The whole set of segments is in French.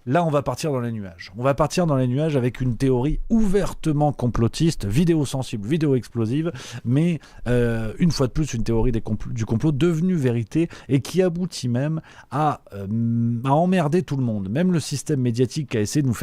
Là, on va partir dans les nuages. On va partir dans les nuages avec une théorie ouvertement complotiste, vidéo sensible, vidéo explosive, mais une fois de plus, une théorie du complot devenue vérité et qui aboutit même à emmerder tout le monde. Même le système médiatique qui a essayé de nous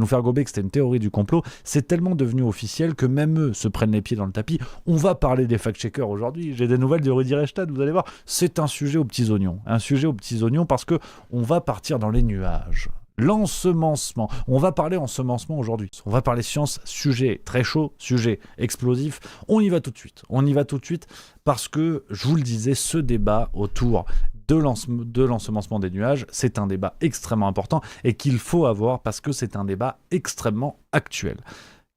faire gober que c'était une théorie du complot, c'est tellement devenu officiel que même eux se prennent les pieds dans le tapis. On va parler des fact-checkers aujourd'hui. J'ai des nouvelles de Rudi Reichstad, vous allez voir. C'est un sujet aux petits oignons. Un sujet aux petits oignons parce que on va partir dans les nuages. L'ensemencement. On va parler ensemencement aujourd'hui. On va parler science, sujet très chaud, sujet explosif. On y va tout de suite. On y va tout de suite parce que, je vous le disais, ce débat autour de l'ensemencement des nuages, c'est un débat extrêmement important et qu'il faut avoir parce que c'est un débat extrêmement actuel.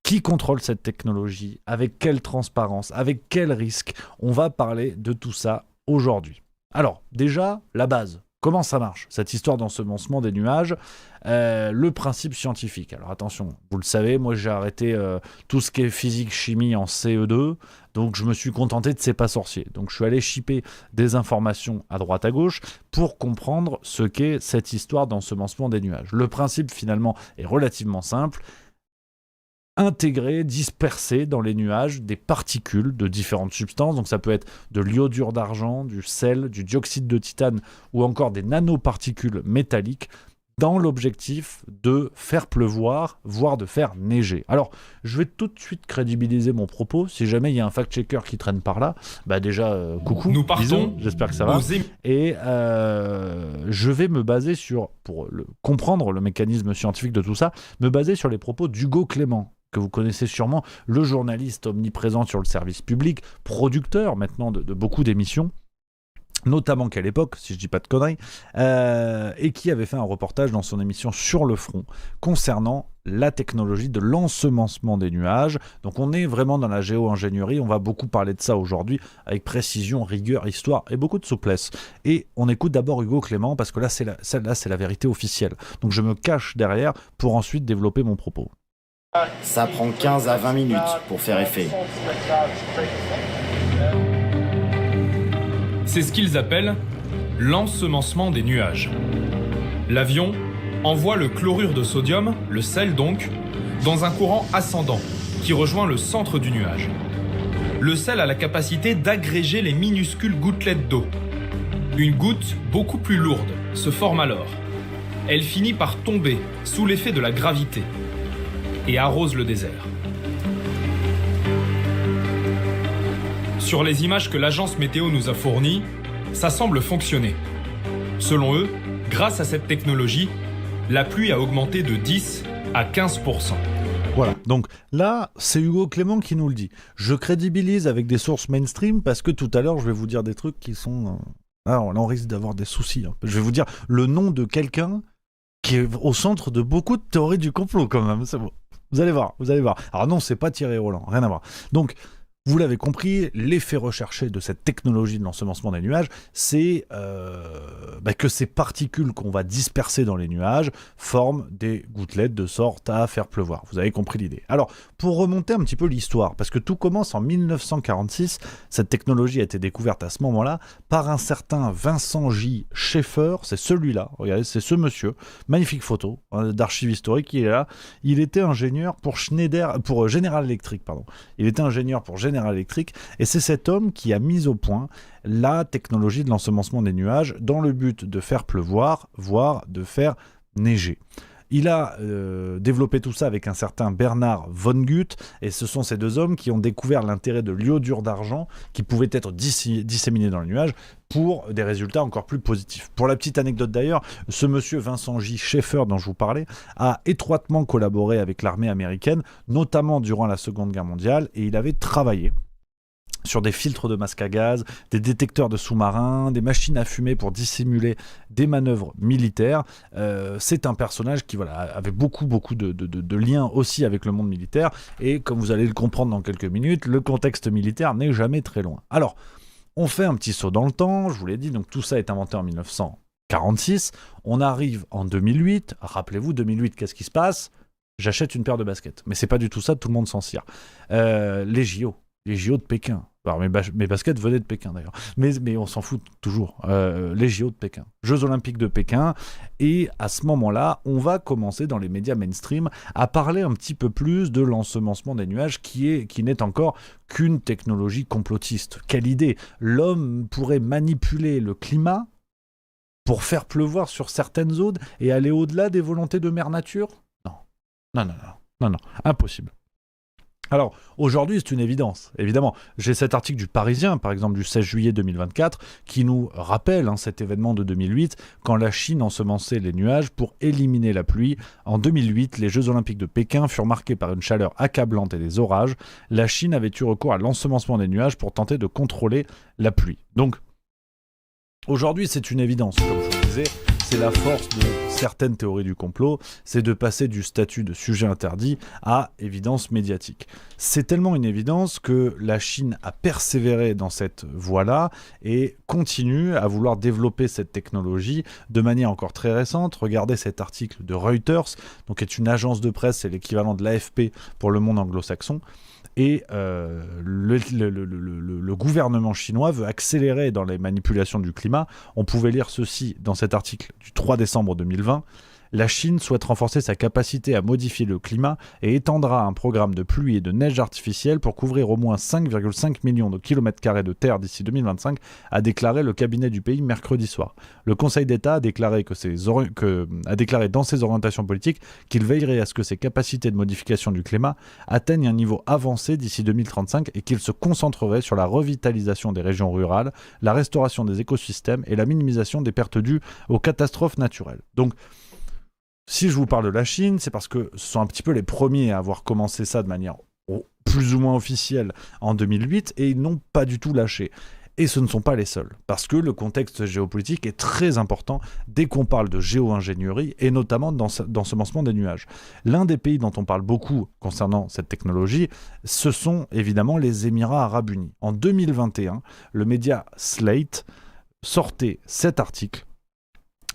Qui contrôle cette technologie? Avec quelle transparence? Avec quel risque? On va parler de tout ça aujourd'hui. Alors, déjà, la base. Comment ça marche, cette histoire d'ensemencement des nuages? Le principe scientifique. Alors attention, vous le savez, moi j'ai arrêté tout ce qui est physique-chimie en CE2, donc je me suis contenté de C'est pas sorcier. Donc je suis allé shipper des informations à droite à gauche pour comprendre ce qu'est cette histoire d'ensemencement des nuages. Le principe finalement est relativement simple. Intégrer, disperser dans les nuages des particules de différentes substances. Donc ça peut être de l'iodure d'argent, du sel, du dioxyde de titane ou encore des nanoparticules métalliques dans l'objectif de faire pleuvoir, voire de faire neiger. Alors, je vais tout de suite crédibiliser mon propos. Si jamais il y a un fact-checker qui traîne par là, bah déjà, coucou, nous partons, bisous, j'espère que ça va. Et je vais me baser sur, pour comprendre le mécanisme scientifique de tout ça, me baser sur les propos d'Hugo Clément, que vous connaissez sûrement, le journaliste omniprésent sur le service public, producteur maintenant de beaucoup d'émissions, notamment qu'à l'époque, si je dis pas de conneries, et qui avait fait un reportage dans son émission Sur le front concernant la technologie de l'ensemencement des nuages. Donc on est vraiment dans la géo-ingénierie, on va beaucoup parler de ça aujourd'hui, avec précision, rigueur, histoire et beaucoup de souplesse. Et on écoute d'abord Hugo Clément, parce que là c'est la vérité officielle. Donc je me cache derrière pour ensuite développer mon propos. Ça prend 15 à 20 minutes pour faire effet. C'est ce qu'ils appellent l'ensemencement des nuages. L'avion envoie le chlorure de sodium, le sel donc, dans un courant ascendant qui rejoint le centre du nuage. Le sel a la capacité d'agréger les minuscules gouttelettes d'eau. Une goutte beaucoup plus lourde se forme alors. Elle finit par tomber sous l'effet de la gravité et arrose le désert. Sur les images que l'agence météo nous a fournies, ça semble fonctionner. Selon eux, grâce à cette technologie, la pluie a augmenté de 10 à 15%. Voilà, donc là, c'est Hugo Clément qui nous le dit. Je crédibilise avec des sources mainstream parce que tout à l'heure, je vais vous dire des trucs qui sont... Alors là, on risque d'avoir des soucis. Hein. Je vais vous dire le nom de quelqu'un qui est au centre de beaucoup de théories du complot quand même. C'est bon. Vous allez voir. Alors non, c'est pas Thierry Roland, rien à voir. Donc, vous l'avez compris, l'effet recherché de cette technologie de l'ensemencement des nuages, c'est que ces particules qu'on va disperser dans les nuages forment des gouttelettes de sorte à faire pleuvoir. Vous avez compris l'idée. Alors, pour remonter un petit peu l'histoire, parce que tout commence en 1946, cette technologie a été découverte à ce moment-là par un certain Vincent J. Schaeffer, c'est celui-là, regardez, c'est ce monsieur, magnifique photo d'archives historiques, il est là, il était ingénieur pour General Electric, pardon. Il était ingénieur pour General Electric, et c'est cet homme qui a mis au point la technologie de l'ensemencement des nuages dans le but de faire pleuvoir, voire de faire neiger. Il a développé tout ça avec un certain Bernard von Gutt, et ce sont ces deux hommes qui ont découvert l'intérêt de l'iodure d'argent qui pouvait être disséminé dans les nuages pour des résultats encore plus positifs. Pour la petite anecdote d'ailleurs, ce monsieur Vincent J. Schaeffer dont je vous parlais a étroitement collaboré avec l'armée américaine, notamment durant la Seconde Guerre mondiale, et il avait travaillé sur des filtres de masque à gaz, des détecteurs de sous-marins, des machines à fumer pour dissimuler des manœuvres militaires. C'est un personnage qui avait beaucoup de liens aussi avec le monde militaire, et comme vous allez le comprendre dans quelques minutes, le contexte militaire n'est jamais très loin. Alors, on fait un petit saut dans le temps, je vous l'ai dit, donc tout ça est inventé en 1946, on arrive en 2008, rappelez-vous, 2008, qu'est-ce qui se passe? J'achète une paire de baskets, mais c'est pas du tout ça, tout le monde s'en sert. Les JO de Pékin. Alors, mes baskets venaient de Pékin d'ailleurs. Mais on s'en fout toujours. Les JO de Pékin. Jeux Olympiques de Pékin. Et à ce moment-là, on va commencer dans les médias mainstream à parler un petit peu plus de l'ensemencement des nuages qui n'est encore qu'une technologie complotiste. Quelle idée! L'homme pourrait manipuler le climat pour faire pleuvoir sur certaines zones et aller au-delà des volontés de Mère Nature? Non, impossible. Alors, aujourd'hui, c'est une évidence, évidemment. J'ai cet article du Parisien, par exemple, du 16 juillet 2024, qui nous rappelle cet événement de 2008, quand la Chine ensemençait les nuages pour éliminer la pluie. En 2008, les Jeux Olympiques de Pékin furent marqués par une chaleur accablante et des orages. La Chine avait eu recours à l'ensemencement des nuages pour tenter de contrôler la pluie. Donc, aujourd'hui, c'est une évidence, comme je vous disais. C'est la force de certaines théories du complot, c'est de passer du statut de sujet interdit à évidence médiatique. C'est tellement une évidence que la Chine a persévéré dans cette voie-là et continue à vouloir développer cette technologie de manière encore très récente. Regardez cet article de Reuters, donc est une agence de presse, c'est l'équivalent de l'AFP pour le monde anglo-saxon. Et le gouvernement chinois veut accélérer dans les manipulations du climat. On pouvait lire ceci dans cet article du 3 décembre 2020. La Chine souhaite renforcer sa capacité à modifier le climat et étendra un programme de pluie et de neige artificielle pour couvrir au moins 5,5 millions de kilomètres carrés de terre d'ici 2025, a déclaré le cabinet du pays mercredi soir. Le Conseil d'État a déclaré dans ses orientations politiques qu'il veillerait à ce que ses capacités de modification du climat atteignent un niveau avancé d'ici 2035 et qu'il se concentrerait sur la revitalisation des régions rurales, la restauration des écosystèmes et la minimisation des pertes dues aux catastrophes naturelles. Donc, si je vous parle de la Chine, c'est parce que ce sont un petit peu les premiers à avoir commencé ça de manière plus ou moins officielle en 2008 et ils n'ont pas du tout lâché. Et ce ne sont pas les seuls, parce que le contexte géopolitique est très important dès qu'on parle de géo-ingénierie et notamment d'ensemencement des nuages. L'un des pays dont on parle beaucoup concernant cette technologie, ce sont évidemment les Émirats Arabes Unis. En 2021, le média Slate sortait cet article.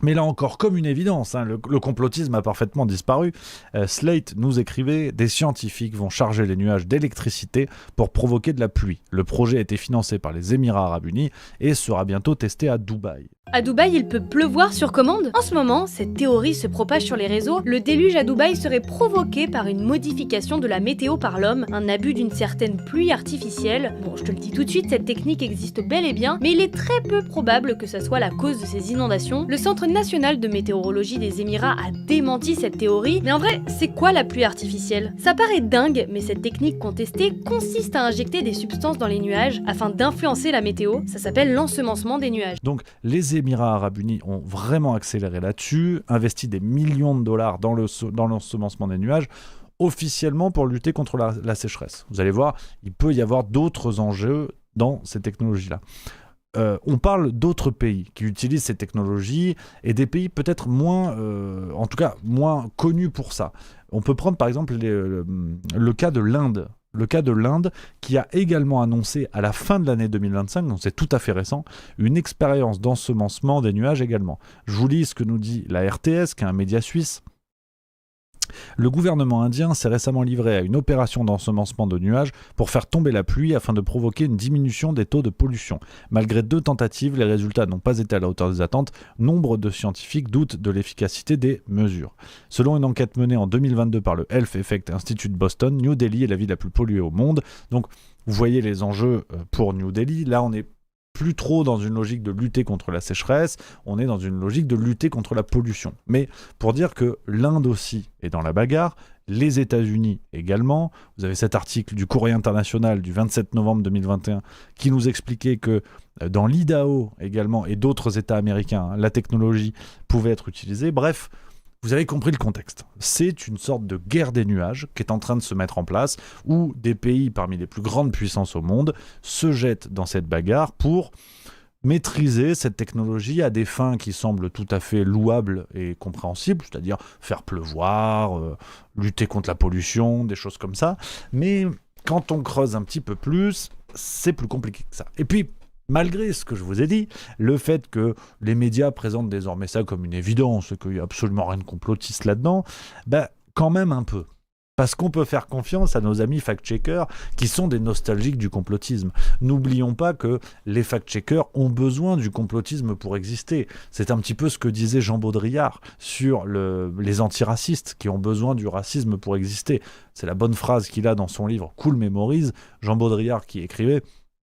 Mais là encore, comme une évidence, le complotisme a parfaitement disparu. Slate nous écrivait « Des scientifiques vont charger les nuages d'électricité pour provoquer de la pluie. Le projet a été financé par les Émirats Arabes Unis et sera bientôt testé à Dubaï. » À Dubaï, il peut pleuvoir sur commande? En ce moment, cette théorie se propage sur les réseaux. Le déluge à Dubaï serait provoqué par une modification de la météo par l'homme, un abus d'une certaine pluie artificielle. Bon, je te le dis tout de suite, cette technique existe bel et bien, mais il est très peu probable que ça soit la cause de ces inondations. Le Centre national de météorologie des Émirats a démenti cette théorie, mais en vrai, c'est quoi la pluie artificielle? Ça paraît dingue, mais cette technique contestée consiste à injecter des substances dans les nuages afin d'influencer la météo. Ça s'appelle l'ensemencement des nuages. Donc, les Émirats Arabes Unis ont vraiment accéléré là-dessus, investi des millions de dollars dans l'ensemencement des nuages, officiellement pour lutter contre la sécheresse. Vous allez voir, il peut y avoir d'autres enjeux dans ces technologies-là. On parle d'autres pays qui utilisent ces technologies et des pays peut-être moins connus pour ça. On peut prendre par exemple le cas de l'Inde. Le cas de l'Inde qui a également annoncé à la fin de l'année 2025, donc c'est tout à fait récent, une expérience d'ensemencement des nuages également. Je vous lis ce que nous dit la RTS, qui est un média suisse. Le gouvernement indien s'est récemment livré à une opération d'ensemencement de nuages pour faire tomber la pluie afin de provoquer une diminution des taux de pollution. Malgré 2 tentatives, les résultats n'ont pas été à la hauteur des attentes. Nombre de scientifiques doutent de l'efficacité des mesures. Selon une enquête menée en 2022 par le Health Effect Institute de Boston, New Delhi est la ville la plus polluée au monde. Donc, vous voyez les enjeux pour New Delhi. Là, on est plus trop dans une logique de lutter contre la sécheresse, on est dans une logique de lutter contre la pollution. Mais pour dire que l'Inde aussi est dans la bagarre, les États-Unis également. Vous avez cet article du Courrier international du 27 novembre 2021 qui nous expliquait que dans l'Idaho également et d'autres États américains, la technologie pouvait être utilisée. Bref, vous avez compris le contexte. C'est une sorte de guerre des nuages qui est en train de se mettre en place, où des pays parmi les plus grandes puissances au monde se jettent dans cette bagarre pour maîtriser cette technologie à des fins qui semblent tout à fait louables et compréhensibles, c'est-à-dire faire pleuvoir, lutter contre la pollution, des choses comme ça. Mais quand on creuse un petit peu plus, c'est plus compliqué que ça. Et puis, malgré ce que je vous ai dit, le fait que les médias présentent désormais ça comme une évidence et qu'il n'y a absolument rien de complotiste là-dedans, quand même un peu. Parce qu'on peut faire confiance à nos amis fact-checkers qui sont des nostalgiques du complotisme. N'oublions pas que les fact-checkers ont besoin du complotisme pour exister. C'est un petit peu ce que disait Jean Baudrillard sur les antiracistes qui ont besoin du racisme pour exister. C'est la bonne phrase qu'il a dans son livre Cool Memories. Jean Baudrillard qui écrivait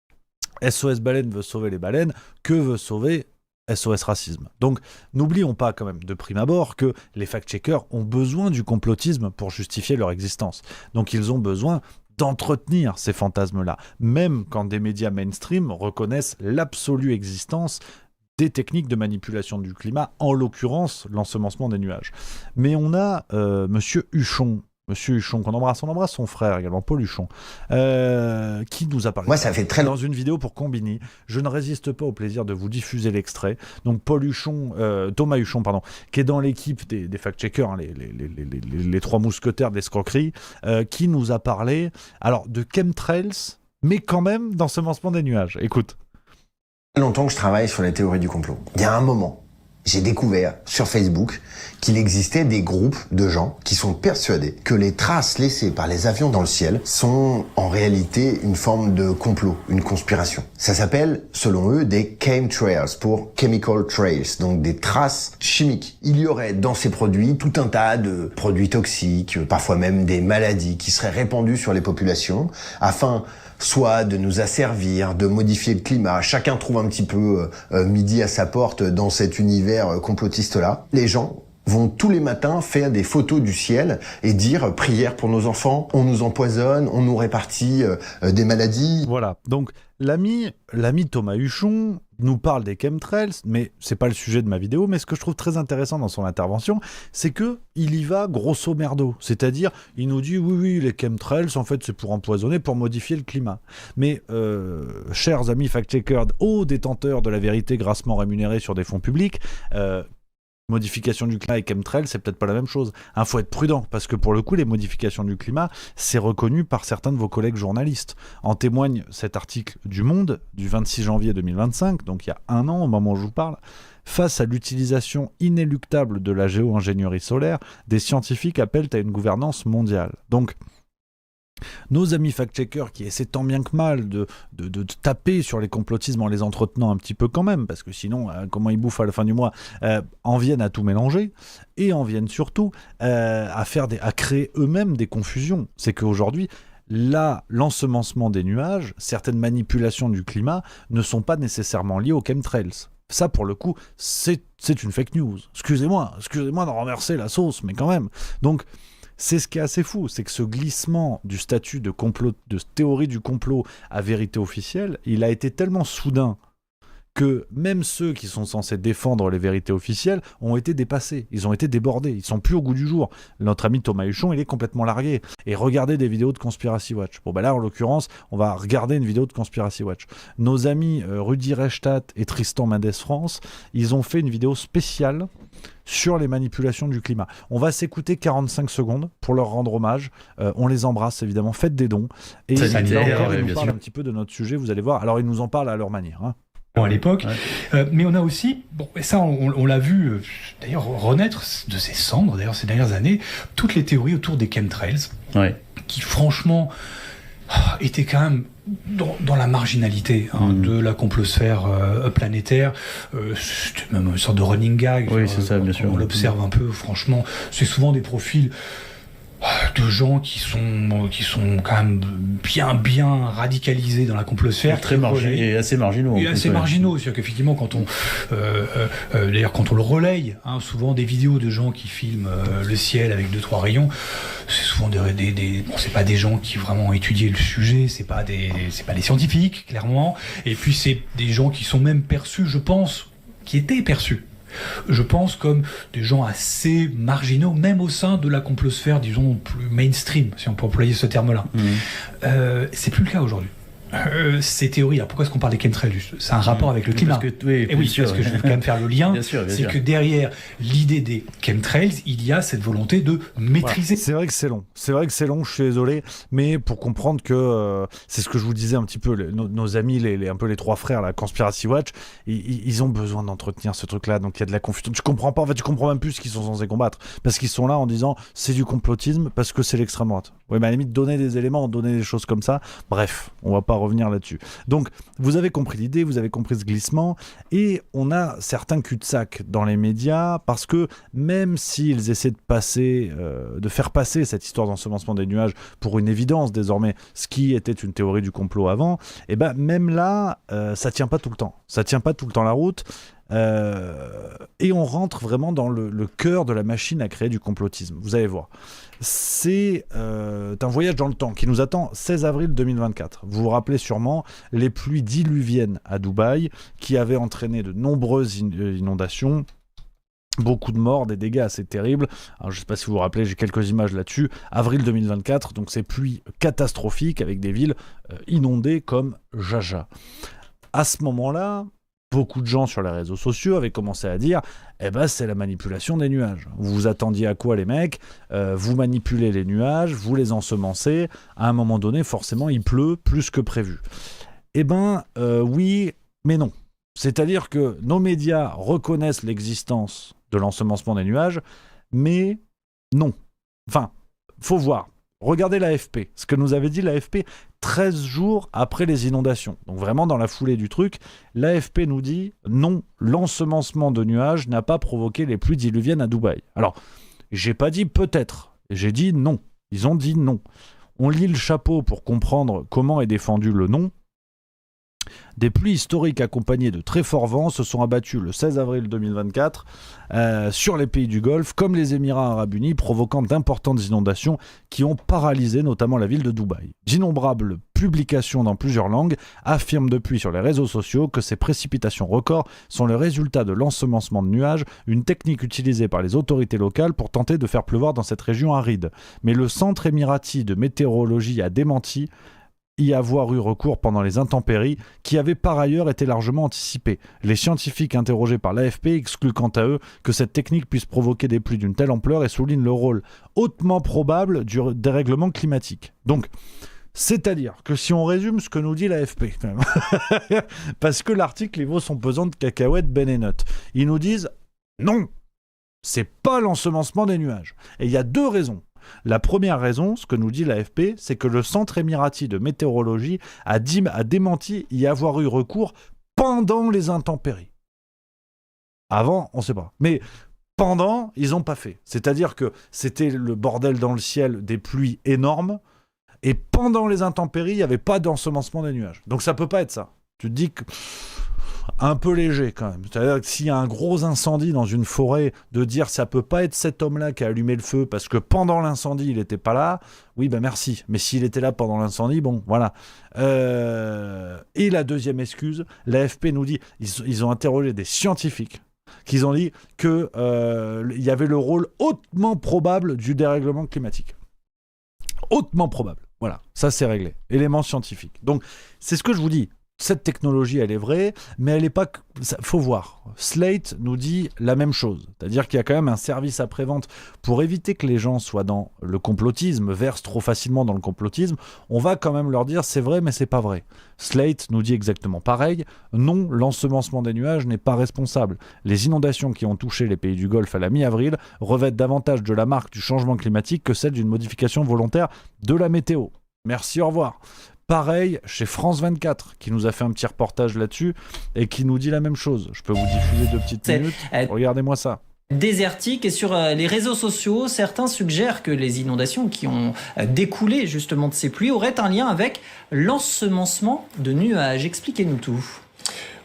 « SOS Baleine veut sauver les baleines, que veut sauver SOS Racisme ?» Donc, n'oublions pas quand même de prime abord que les fact-checkers ont besoin du complotisme pour justifier leur existence. Donc, ils ont besoin d'entretenir ces fantasmes-là, même quand des médias mainstream reconnaissent l'absolue existence des techniques de manipulation du climat, en l'occurrence l'ensemencement des nuages. Mais on a Monsieur Huchon, qu'on embrasse, on embrasse son frère également, Paul Huchon, qui nous a parlé. Moi, ça fait très dans une vidéo pour Combini. Je ne résiste pas au plaisir de vous diffuser l'extrait. Donc Thomas Huchon, qui est dans l'équipe des fact-checkers, hein, les trois mousquetaires de l'escroquerie, qui nous a parlé alors de chemtrails, mais quand même d'ensemencement des nuages. Écoute. Ça fait longtemps que je travaille sur les théories du complot. Il y a un moment, j'ai découvert sur Facebook qu'il existait des groupes de gens qui sont persuadés que les traces laissées par les avions dans le ciel sont en réalité une forme de complot, une conspiration. Ça s'appelle, selon eux, des chemtrails, pour chemical trails, donc des traces chimiques. Il y aurait dans ces produits tout un tas de produits toxiques, parfois même des maladies qui seraient répandues sur les populations afin soit de nous asservir, de modifier le climat. Chacun trouve un petit peu midi à sa porte dans cet univers complotiste-là. Les gens vont tous les matins faire des photos du ciel et dire prière pour nos enfants, on nous empoisonne, on nous répartit des maladies. Voilà, donc l'ami Thomas Huchon nous parle des chemtrails, mais c'est pas le sujet de ma vidéo, mais ce que je trouve très intéressant dans son intervention, c'est que il y va grosso merdo, c'est-à-dire il nous dit oui, les chemtrails, en fait c'est pour empoisonner, pour modifier le climat. Mais chers amis fact-checkers, hauts détenteurs de la vérité grassement rémunérés sur des fonds publics, modification du climat et chemtrails, c'est peut-être pas la même chose. Faut être prudent, parce que pour le coup, les modifications du climat, c'est reconnu par certains de vos collègues journalistes. En témoigne cet article du Monde, du 26 janvier 2025, donc il y a un an au moment où je vous parle. Face à l'utilisation inéluctable de la géo-ingénierie solaire, des scientifiques appellent à une gouvernance mondiale. Donc, nos amis fact-checkers qui essaient tant bien que mal de taper sur les complotismes en les entretenant un petit peu quand même, parce que sinon, comment ils bouffent à la fin du mois, en viennent à tout mélanger, et en viennent surtout à créer eux-mêmes des confusions. C'est qu'aujourd'hui, l'ensemencement des nuages, certaines manipulations du climat ne sont pas nécessairement liées aux chemtrails. Ça, pour le coup, c'est une fake news. Excusez-moi d'en renverser la sauce, mais quand même. Donc, c'est ce qui est assez fou, c'est que ce glissement du statut de théorie du complot à vérité officielle, il a été tellement soudain que même ceux qui sont censés défendre les vérités officielles ont été dépassés, ils ont été débordés, ils sont plus au goût du jour. Notre ami Thomas Huchon, il est complètement largué. Et regardez des vidéos de Conspiracy Watch. Bon, là, en l'occurrence, on va regarder une vidéo de Conspiracy Watch. Nos amis Rudy Reichstadt et Tristan Mendes France, ils ont fait une vidéo spéciale sur les manipulations du climat. On va s'écouter 45 secondes pour leur rendre hommage. On les embrasse, évidemment. Faites des dons. Et là encore, ils nous parlent un petit peu de notre sujet, vous allez voir. Alors, ils nous en parlent à leur manière, hein. À l'époque, mais on a aussi, et ça on l'a vu d'ailleurs renaître de ses cendres, d'ailleurs ces dernières années, toutes les théories autour des chemtrails, qui franchement étaient quand même dans la marginalité de la complosphère planétaire. C'était même une sorte de running gag. Oui, c'est ça, bien sûr. On l'observe un peu, franchement, c'est souvent des profils de gens qui sont quand même bien radicalisés dans la complosphère, et assez marginaux. Et assez marginaux, c'est-à-dire qu'effectivement quand on d'ailleurs quand on le relaye, souvent des vidéos de gens qui filment le ciel avec 2-3 rayons, c'est souvent c'est pas des gens qui vraiment ont étudié le sujet, c'est pas des scientifiques clairement, et puis c'est des gens qui sont même perçus, je pense, qui étaient perçus, je pense, comme des gens assez marginaux, même au sein de la complosphère, disons, plus mainstream, si on peut employer ce terme-là. C'est plus le cas aujourd'hui. ces théories, alors pourquoi est-ce qu'on parle des chemtrails juste ? C'est un rapport avec le climat. Parce que, oui, Et oui, parce que je vais quand même faire le lien. Bien sûr. C'est que derrière l'idée des chemtrails, il y a cette volonté de maîtriser. C'est vrai que c'est long. C'est vrai que c'est long, je suis désolé. Mais pour comprendre que c'est ce que je vous disais un petit peu, nos amis, un peu les trois frères, la Conspiracy Watch, ils ont besoin d'entretenir ce truc-là. Donc il y a de la confusion. Tu comprends pas, en fait, tu comprends même plus ce qu'ils sont censés combattre. Parce qu'ils sont là en disant c'est du complotisme parce que c'est l'extrême droite. Oui, mais à la limite, donner des éléments, donner des choses comme ça. Bref, on va pas revenir là-dessus. Donc, vous avez compris l'idée, vous avez compris ce glissement, et on a certains cul-de-sac dans les médias, parce que même s'ils essaient de faire passer cette histoire d'ensemencement des nuages pour une évidence désormais, ce qui était une théorie du complot avant, et ben même là, ça tient pas tout le temps. Ça tient pas tout le temps la route. Et on rentre vraiment dans le cœur de la machine à créer du complotisme. Vous allez voir. C'est un voyage dans le temps qui nous attend 16 avril 2024. Vous vous rappelez sûrement les pluies diluviennes à Dubaï qui avaient entraîné de nombreuses inondations. Beaucoup de morts, des dégâts assez terribles. Alors, je ne sais pas si vous vous rappelez, j'ai quelques images là-dessus. Avril 2024, donc ces pluies catastrophiques avec des villes inondées comme Jaja. À ce moment-là, beaucoup de gens sur les réseaux sociaux avaient commencé à dire c'est la manipulation des nuages. Vous vous attendiez à quoi, les mecs ? Vous manipulez les nuages, vous les ensemencez. À un moment donné, forcément, il pleut plus que prévu. Oui, mais non. C'est-à-dire que nos médias reconnaissent l'existence de l'ensemencement des nuages, mais non. Enfin, faut voir. Regardez l'AFP, ce que nous avait dit l'AFP 13 jours après les inondations. Donc vraiment dans la foulée du truc, l'AFP nous dit non, l'ensemencement de nuages n'a pas provoqué les pluies diluviennes à Dubaï. Alors, j'ai pas dit peut-être, j'ai dit non. Ils ont dit non. On lit le chapeau pour comprendre comment est défendu le non. Des pluies historiques accompagnées de très forts vents se sont abattues le 16 avril 2024 sur les pays du Golfe, comme les Émirats arabes unis, provoquant d'importantes inondations qui ont paralysé notamment la ville de Dubaï. D'innombrables publications dans plusieurs langues affirment depuis sur les réseaux sociaux que ces précipitations records sont le résultat de l'ensemencement de nuages, une technique utilisée par les autorités locales pour tenter de faire pleuvoir dans cette région aride. Mais le centre émirati de météorologie a démenti y avoir eu recours pendant les intempéries, qui avaient par ailleurs été largement anticipées. Les scientifiques interrogés par l'AFP excluent quant à eux que cette technique puisse provoquer des pluies d'une telle ampleur et soulignent le rôle hautement probable du dérèglement climatique. Donc, c'est-à-dire que si on résume ce que nous dit l'AFP, quand même, parce que l'article il vaut son pesant de cacahuètes Ben et Nut, ils nous disent non, c'est pas l'ensemencement des nuages. Et il y a deux raisons. La première raison, ce que nous dit l'AFP, c'est que le Centre émirati de météorologie a démenti y avoir eu recours pendant les intempéries. Avant, on ne sait pas. Mais pendant, ils n'ont pas fait. C'est-à-dire que c'était le bordel dans le ciel, des pluies énormes, et pendant les intempéries, il n'y avait pas d'ensemencement des nuages. Donc ça ne peut pas être ça. Tu te dis que... un peu léger quand même. C'est-à-dire que s'il y a un gros incendie dans une forêt, de dire ça peut pas être cet homme-là qui a allumé le feu parce que pendant l'incendie il était pas là, oui ben merci. Mais s'il était là pendant l'incendie, bon voilà. Et la deuxième excuse, l'AFP nous dit, ils ont interrogé des scientifiques qui ont dit que il y avait le rôle hautement probable du dérèglement climatique. Hautement probable. Voilà, ça c'est réglé. Élément scientifique. Donc c'est ce que je vous dis. Cette technologie, elle est vraie, mais elle n'est pas... faut voir. Slate nous dit la même chose. C'est-à-dire qu'il y a quand même un service après-vente. Pour éviter que les gens soient dans le complotisme, versent trop facilement dans le complotisme, on va quand même leur dire c'est vrai, mais c'est pas vrai. Slate nous dit exactement pareil. Non, l'ensemencement des nuages n'est pas responsable. Les inondations qui ont touché les pays du Golfe à la mi-avril revêtent davantage de la marque du changement climatique que celle d'une modification volontaire de la météo. Merci, au revoir. Pareil chez France 24, qui nous a fait un petit reportage là-dessus et qui nous dit la même chose. Je peux vous diffuser 2 petites minutes. Regardez-moi ça. Désertique, et sur les réseaux sociaux, certains suggèrent que les inondations qui ont découlé justement de ces pluies auraient un lien avec l'ensemencement de nuages. Expliquez-nous tout.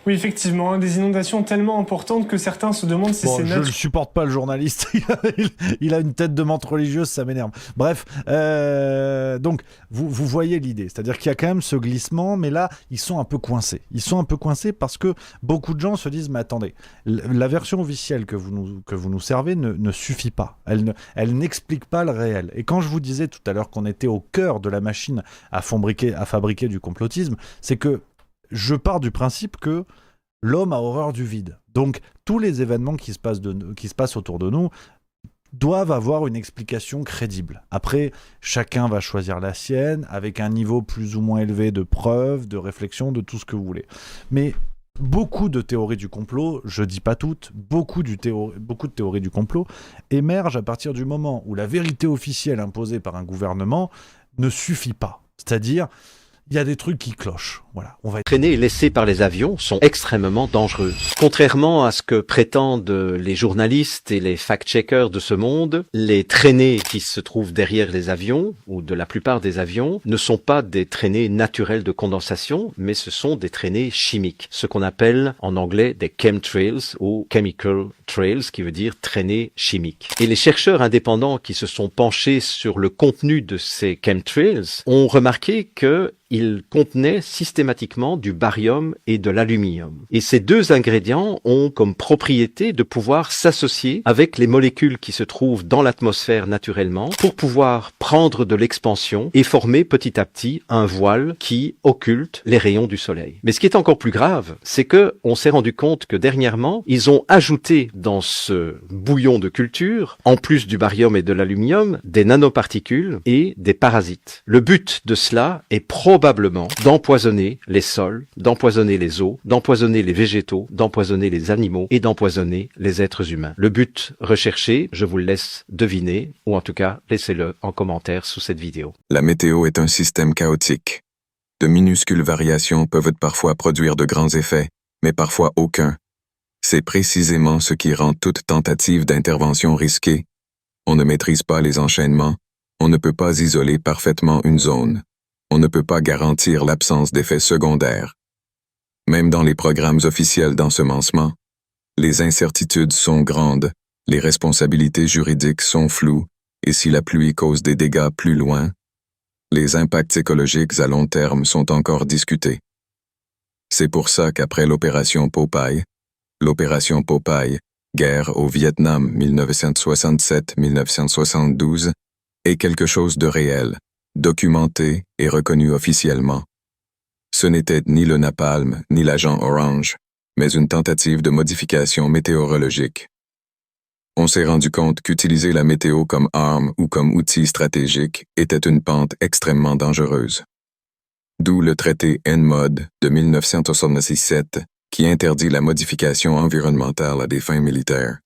Oui, effectivement, des inondations tellement importantes que certains se demandent si Bon, c'est je ne supporte pas le journaliste. Il a une tête de menthe religieuse, ça m'énerve. Bref, donc vous voyez l'idée, c'est-à-dire qu'il y a quand même ce glissement, mais là ils sont un peu coincés. Ils sont un peu coincés parce que beaucoup de gens se disent mais attendez, la version officielle que vous nous servez ne suffit pas. Elle n'explique pas le réel. Et quand je vous disais tout à l'heure qu'on était au cœur de la machine à fabriquer du complotisme, c'est que je pars du principe que l'homme a horreur du vide. Donc, tous les événements qui se passent autour de nous doivent avoir une explication crédible. Après, chacun va choisir la sienne, avec un niveau plus ou moins élevé de preuves, de réflexion, de tout ce que vous voulez. Mais beaucoup de théories du complot, je dis pas toutes, beaucoup de théories du complot émergent à partir du moment où la vérité officielle imposée par un gouvernement ne suffit pas. C'est-à-dire, il y a des trucs qui clochent. Voilà, on va être... traînées laissées par les avions sont extrêmement dangereuses. Contrairement à ce que prétendent les journalistes et les fact-checkers de ce monde, les traînées qui se trouvent derrière les avions, ou de la plupart des avions, ne sont pas des traînées naturelles de condensation, mais ce sont des traînées chimiques. Ce qu'on appelle en anglais des chemtrails ou chemical trails, qui veut dire traînées chimiques. Et les chercheurs indépendants qui se sont penchés sur le contenu de ces chemtrails ont remarqué que ils contenaient systématiquement du barium et de l'aluminium. Et ces deux ingrédients ont comme propriété de pouvoir s'associer avec les molécules qui se trouvent dans l'atmosphère naturellement pour pouvoir prendre de l'expansion et former petit à petit un voile qui occulte les rayons du soleil. Mais ce qui est encore plus grave, c'est que on s'est rendu compte que dernièrement, ils ont ajouté dans ce bouillon de culture, en plus du barium et de l'aluminium, des nanoparticules et des parasites. Le but de cela est probablement d'empoisonner les sols, d'empoisonner les eaux, d'empoisonner les végétaux, d'empoisonner les animaux et d'empoisonner les êtres humains. Le but recherché, je vous le laisse deviner, ou en tout cas, laissez-le en commentaire sous cette vidéo. La météo est un système chaotique. De minuscules variations peuvent parfois produire de grands effets, mais parfois aucun. C'est précisément ce qui rend toute tentative d'intervention risquée. On ne maîtrise pas les enchaînements, on ne peut pas isoler parfaitement une zone. On ne peut pas garantir l'absence d'effets secondaires. Même dans les programmes officiels d'ensemencement, les incertitudes sont grandes, les responsabilités juridiques sont floues, et si la pluie cause des dégâts plus loin, les impacts écologiques à long terme sont encore discutés. C'est pour ça qu'après l'opération Popeye, guerre au Vietnam 1967-1972, est quelque chose de réel, documenté et reconnu officiellement. Ce n'était ni le napalm ni l'agent orange, mais une tentative de modification météorologique. On s'est rendu compte qu'utiliser la météo comme arme ou comme outil stratégique était une pente extrêmement dangereuse. D'où le traité NMOD de 1967 qui interdit la modification environnementale à des fins militaires.